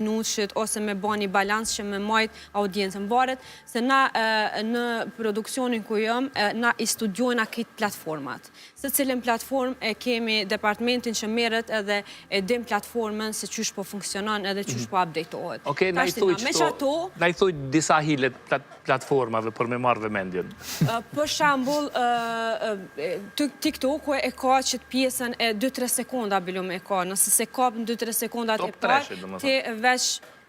nushit ose me ba një balans që me majt audiencën. Varet se na në produksionin ku jëm, na i studiojna këtë platformat. Se cilën platform e kemi departamentin që merret edhe e dim platformën se qysh po funksionon edhe qysh po updatetohet. Okej, na i thuj disa hile platformave për me marrë vëmendjen. Për shembull, TikToku e ka që pjesën e 2-3 sekonda bilum e ka. Nëse se kap në 2-3 sekondat e parë, ti veç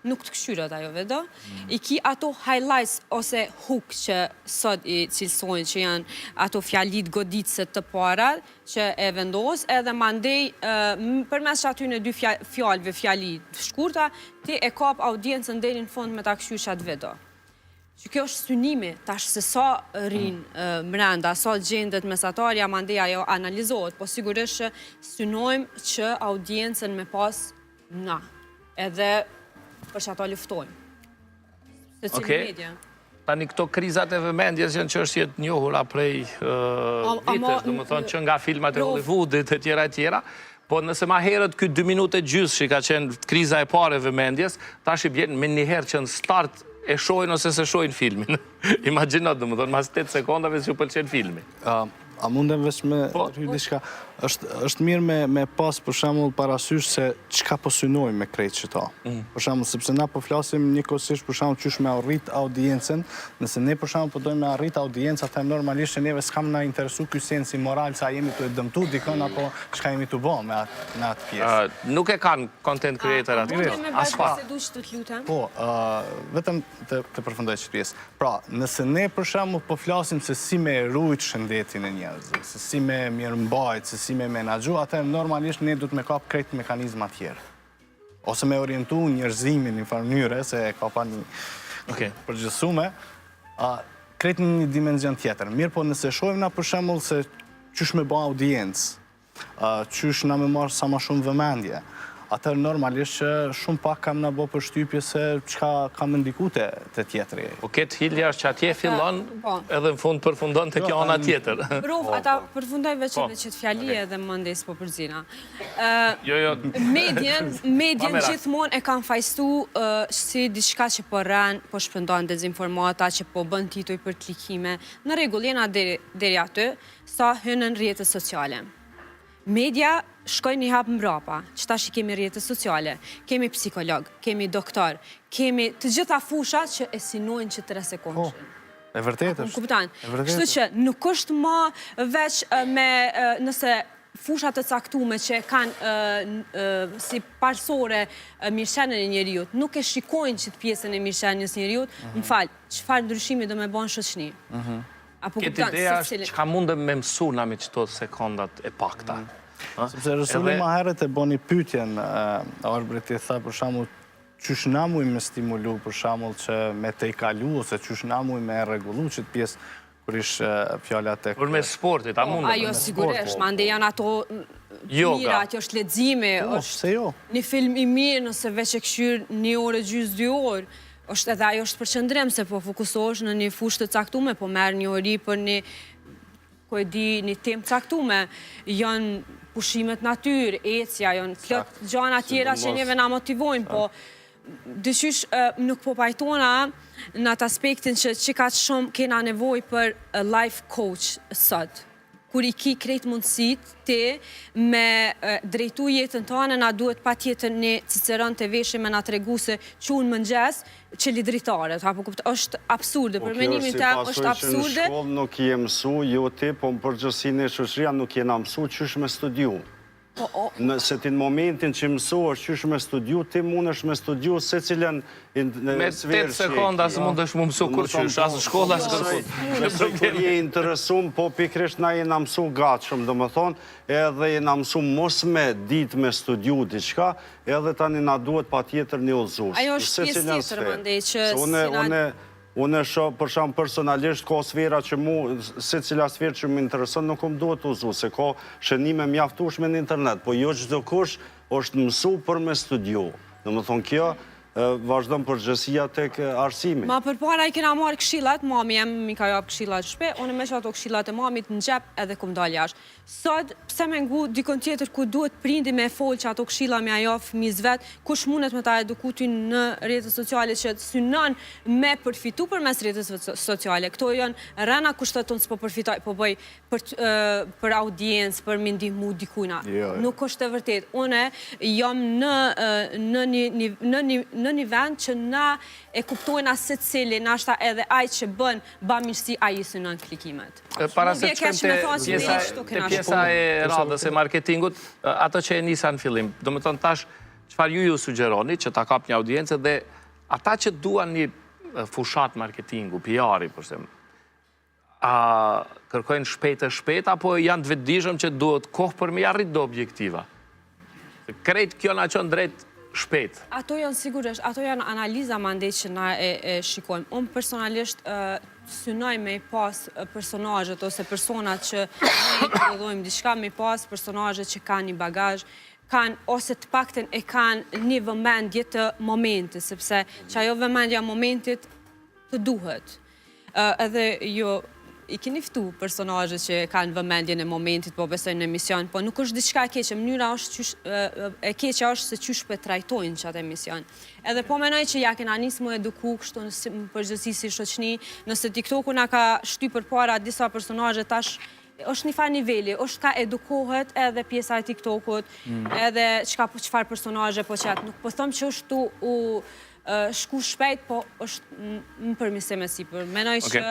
nuk të këshyrat ajo, vedo? I ki ato highlights ose hook që sot i cilësojnë që janë ato fjalit goditëse të para që e vendos, edhe mandej përmes që aty në 2 fjalëve fjalit shkurta, ti e kap audiencën deri në fund me ta këshyr qatë vedo. Që kjo është synimi, tash se sa rinë mrenda, sa gjendet mesatarja, mandej ajo analizohet, po sigurisht që synojmë që audiencën me pas na, edhe për që ato luftojmë. Se cilë media. Tani këto krizat e vëmendjes janë çështje të njohura prej vitesh, do më thonë që nga filmat e Hollywoodit e tjera, po nëse ma herët këtë 2 minutë gjysmë që ka qenë kriza e pare e vëmendjes, tash i bjenë me njëherë që në start e shojnë ose se shojnë filmin. Imaginat, do më thonë, mas 8 sekundave që pëlqen filmi. A mundem veç me rryti shka, është mirë me pas për shembull parasysh se çka po synojmë me krejt qëta. Për shembull, sepse na po flasim njëkohësisht për shembull qysh me arrit audiencën, nëse ne për shembull po dojmë me arrit audiencën, atë normalisht që neve s'kam na interesu ky sensi moral sa jemi të dëmtu dikon apo çka jemi të bë me atë pjesë. Nuk e kanë content creator atë. Po, vetëm të përfundoj çështë pjesë. Pra, nëse ne për shembull po flasim se si me rujt shëndetin e njerëzve, se si me mirëmbajt, se si me menaxhu, atë normalisht ne duhet me kap krejt mekanizma tjerë. Ose me orientu njerëzimin në farë mënyre, se ka pa një përgjithësume, krejt në një dimenzion tjetër. Mirë po nëse shohim na për shembull se qysh me ba audiencë, qysh na me marrë sa ma shumë vëmendje, atër normalisht që shumë pak kam në bo për shtypje se qka kam ndiku të tjetëri. Po këtë hilja është që atje fillon edhe në fund përfundon të kjo ana tjetër. Prof, ata përfundoj veç edhe që të fjali edhe më ndesë po përzina. Medjen gjithmon e kam fajstu si diçka që po rren, po shpëndojnë dezinformata, që po bën tituj për klikime. Në regull jena deri aty, sa hynën rrjetës sociale. Media shkoj një hapë mbrapa, që tash i kemi rrjetës sociale, kemi psikolog, kemi doktor, kemi të gjitha fushat që e sinojnë që 3 sekundë. E vërtet është. Kështu që nuk është ma veç me nëse fushat të caktume që kanë si parsore mirëqenien e njeriut, nuk e shikojnë që të pjesën e mirëqenies njeriut, më falë, çfarë ndryshimi do me bën shoqëni. Këtë ideja është që ka mundëm me mësu na me qëto sekundat e pakta. Sepse Resulli ma herët e bo një pytjen, Arbreti tha për shembull qysh na muj me stimulu për shembull që me te i kalu, ose qysh na muj me regullu që të pjesë kur ish fjallat e... Për me sportit, a mundëm? Ajo sigurisht, ma ndë janë ato mira, që është leximi, është një film i mirë nëse veç e këshyr 1 orë gjys 2 orë, është edhe ajo është përqëndrim se po fokusohesh në një fushë të caktume, po merë një ori për një tem caktume, janë pushimet natyrë, ecja, janë plot gjana tjera që njeve na motivojnë, po dyshysh nuk po pajtona në atë aspektin që ka shumë kena nevoj për life coach sot. Kur i ki krejt mundësit ti me drejtu jetën tonë, na duhet pa tjetër një Ciceron të veshë me nga të regu se që unë mëngjes që lidritaret. është absurde, për menimin të është absurde. Në shkollë nuk je mësu, jo ti, po më përgjësin e shëshria nuk jena mësu qysh me studiu. Nëse ti në momentin që mësu është qysh me studiu, ti mund është me studiu se cilën me 8 sekonda se mund është mu mësu kur qysh, asë shkolla së kërkut. Nëse kur je interesum, po pikrisht na jena mësu gatshëm, do më thonë, edhe jena mësu mos me dit me studiu diçka, edhe tani na duhet pa tjetër një ullëzush. Ajo është pjesë tjetër, mëndej, që Unë shoh për shkak personalisht ka sfera që mu, se cila sferë që më intereson nuk më duhet uzu, se ka shënime mjaftueshme në internet, po jo çdo kush është mësu për me studiu. Domethënë kjo vazhdojnë përgjësia tek arsimi. Ma përpara i kena marrë këshillat, mami jem mi ka japë këshillat shpe, unë me që ato këshillat e mamit në gjep edhe kum dal jashtë. Sot, pse me ngu dikon tjetër ku duhet prindi me fol që ato këshilla me ajo fëmijës vet, kush mundet me ta eduku ty në rrjetet sociale që synon me përfitu përmes rrjeteve sociale. Këto janë rëna kushteton s'po përfitoj, po bëj për audiencë, për me ndihmu dikujna. Nuk është e vërtet. Une jam në një vend që na e kuptojna se cili, nashta edhe aj që bën bamirësi, aj i synon klikimet. Para se të pjesa e radhës e marketingut, ato që e nisa në fillim, do më thonë tash, qëfar ju sugjeroni që ta kap një audiencë dhe ata që duan një fushat marketingu, PR-i, përsem, a kërkojnë shpejt, apo janë të vetëdijshëm që duhet kohë për me arrit do objektiva? Krejt kjo na qënë drejt shpejt. Ato janë sigurisht, ato janë analiza mandej që na e shikojmë. Unë personalisht synoj me i pas personazhet ose personat që ne i prodhojmë diçka, me i pas personazhet që kanë një bagazh, kanë ose të pakten e kanë një vëmendje të momentit, sepse që ajo vëmendja momentit të duhet. Edhe jo i keni ftu personazhe që kanë vëmendjen e momentit, po besojnë në emision, po nuk është diçka e keqe, mënyra e keqe është se qysh po trajtojnë çatë emision. Edhe po menoj që ja kena nisë më eduku kështu në përgjithësi si shoqni, nëse TikToku na ka shty përpara disa personazhe tash është një farë niveli, është ka edukohet edhe pjesa e TikTokut, edhe çfarë personazhe po qet. Nuk po them që është u shku shpejt, po është më përmirësim e sipër. Menoj që